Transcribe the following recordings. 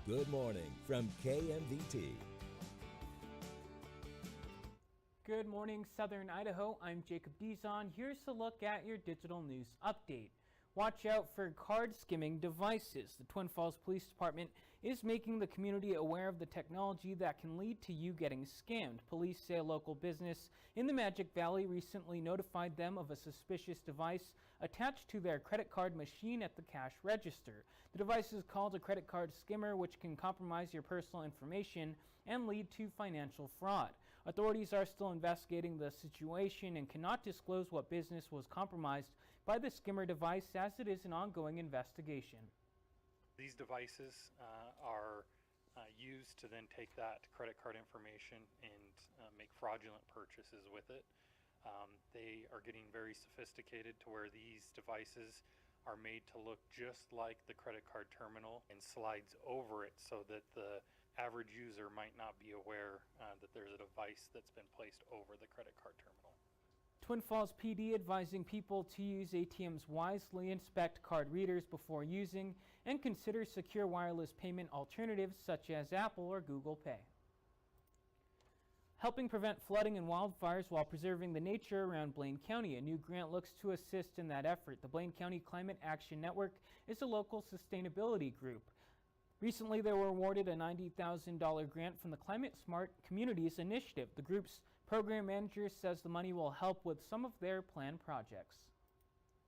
Good morning from KMVT. Good morning, Southern Idaho. I'm Jacob Dizon. Here's a look at your digital news update. Watch out for card skimming devices. The Twin Falls Police Department is making the community aware of the technology that can lead to you getting scammed. Police say a local business in the Magic Valley recently notified them of a suspicious device attached to their credit card machine at the cash register. The device is called a credit card skimmer, which can compromise your personal information and lead to financial fraud. Authorities are still investigating the situation and cannot disclose what business was compromised by the skimmer device, as it is an ongoing investigation. These devices are used to then take that credit card information and make fraudulent purchases with it. They are getting very sophisticated to where these devices are made to look just like the credit card terminal and slides over it so that the average user might not be aware that there's a device that's been placed over the credit card terminal. Twin Falls PD advising people to use ATMs wisely, inspect card readers before using, and consider secure wireless payment alternatives such as Apple or Google Pay. Helping prevent flooding and wildfires while preserving the nature around Blaine County. A new grant looks to assist in that effort. The Blaine County Climate Action Network is a local sustainability group. Recently, they were awarded a $90,000 grant from the Climate Smart Communities Initiative. The group's program manager says the money will help with some of their planned projects.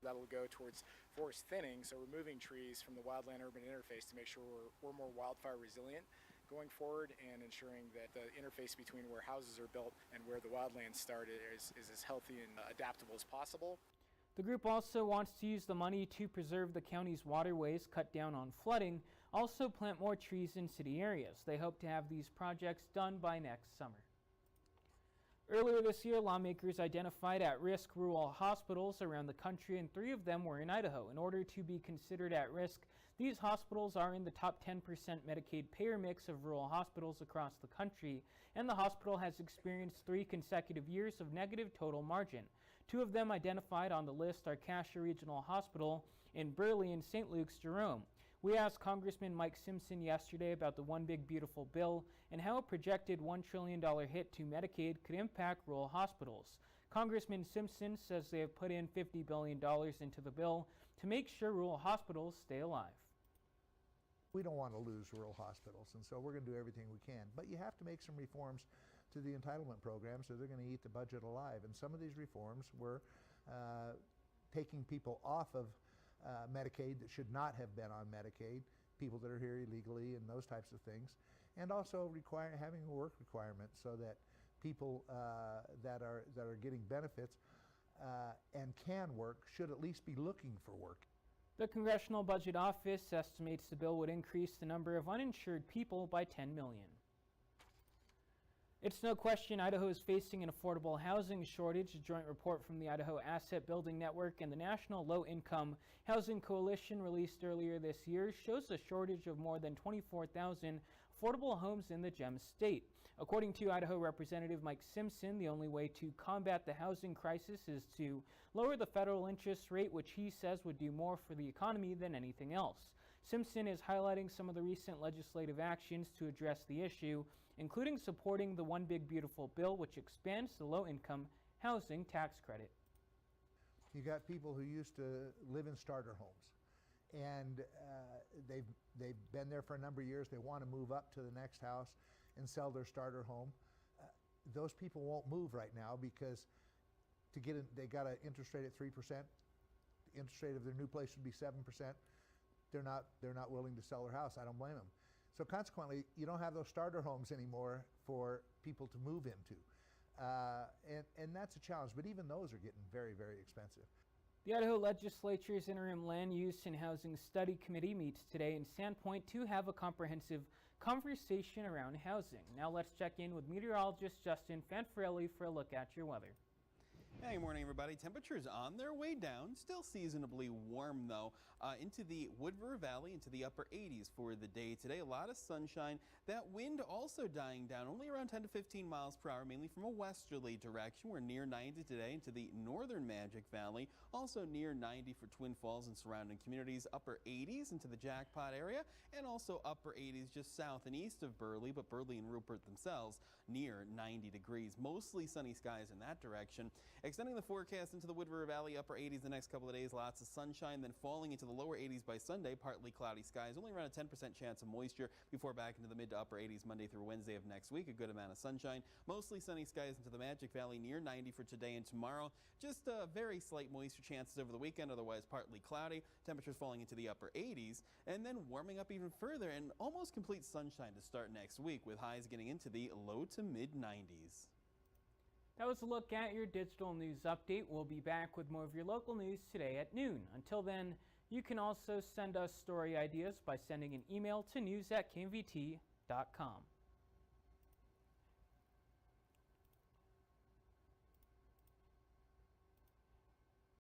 That'll go towards forest thinning, so removing trees from the wildland-urban interface to make sure we're more wildfire resilient going forward, and ensuring that the interface between where houses are built and where the wildlands start is as healthy and adaptable as possible. The group also wants to use the money to preserve the county's waterways, cut down on flooding, also plant more trees in city areas. They hope to have these projects done by next summer. Earlier this year, lawmakers identified at-risk rural hospitals around the country, and 3 of them were in Idaho. In order to be considered at risk, these hospitals are in the top 10% Medicaid payer mix of rural hospitals across the country, and the hospital has experienced 3 consecutive years of negative total margin. 2 of them identified on the list are Cassia Regional Hospital in Burley and St. Luke's Jerome. We asked Congressman Mike Simpson yesterday about the One Big Beautiful Bill and how a projected $1 trillion hit to Medicaid could impact rural hospitals. Congressman Simpson says they have put in $50 billion into the bill to make sure rural hospitals stay alive. We don't want to lose rural hospitals, and so we're going to do everything we can. But you have to make some reforms to the entitlement program, so they're going to eat the budget alive. And some of these reforms were taking people off of Medicaid that should not have been on Medicaid, people that are here illegally and those types of things, and also having a work requirement so that people that are getting benefits and can work should at least be looking for work. The Congressional Budget Office estimates the bill would increase the number of uninsured people by 10 million. It's no question Idaho is facing an affordable housing shortage. A joint report from the Idaho Asset Building Network and the National Low Income Housing Coalition released earlier this year shows a shortage of more than 24,000 affordable homes in the Gem State. According to Idaho Representative Mike Simpson, the only way to combat the housing crisis is to lower the federal interest rate, which he says would do more for the economy than anything else. Simpson is highlighting some of the recent legislative actions to address the issue, including supporting the One Big Beautiful Bill, which expands the low-income housing tax credit. You got people who used to live in starter homes, and they've been there for a number of years. They want to move up to the next house and sell their starter home. Those people won't move right now because they got an interest rate at 3%. The interest rate of their new place would be 7%. They're not willing to sell their house. I don't blame them. So consequently, you don't have those starter homes anymore for people to move into. And that's a challenge, but even those are getting very, very expensive. The Idaho Legislature's Interim Land Use and Housing Study Committee meets today in Sandpoint to have a comprehensive conversation around housing. Now let's check in with meteorologist Justin Fanfarelli for a look at your weather. Hey, good morning, everybody. Temperatures on their way down, still seasonably warm, though, into the Wood River Valley, into the upper 80s for the day today. A lot of sunshine. That wind also dying down, only around 10 to 15 miles per hour, mainly from a westerly direction. We're near 90 today into the northern Magic Valley, also near 90 for Twin Falls and surrounding communities. Upper 80s into the Jackpot area, and also upper 80s just south and east of Burley, but Burley and Rupert themselves near 90 degrees. Mostly sunny skies in that direction. Extending the forecast into the Wood River Valley, upper 80s the next couple of days, lots of sunshine, then falling into the lower 80s by Sunday, partly cloudy skies, only around a 10% chance of moisture before back into the mid to upper 80s Monday through Wednesday of next week. A good amount of sunshine, mostly sunny skies into the Magic Valley, near 90 for today and tomorrow. Just very slight moisture chances over the weekend, otherwise partly cloudy. Temperatures falling into the upper 80s, and then warming up even further and almost complete sunshine to start next week, with highs getting into the low to mid 90s. That was a look at your digital news update. We'll be back with more of your local news today at noon. Until then, you can also send us story ideas by sending an email to news@kmvt.com.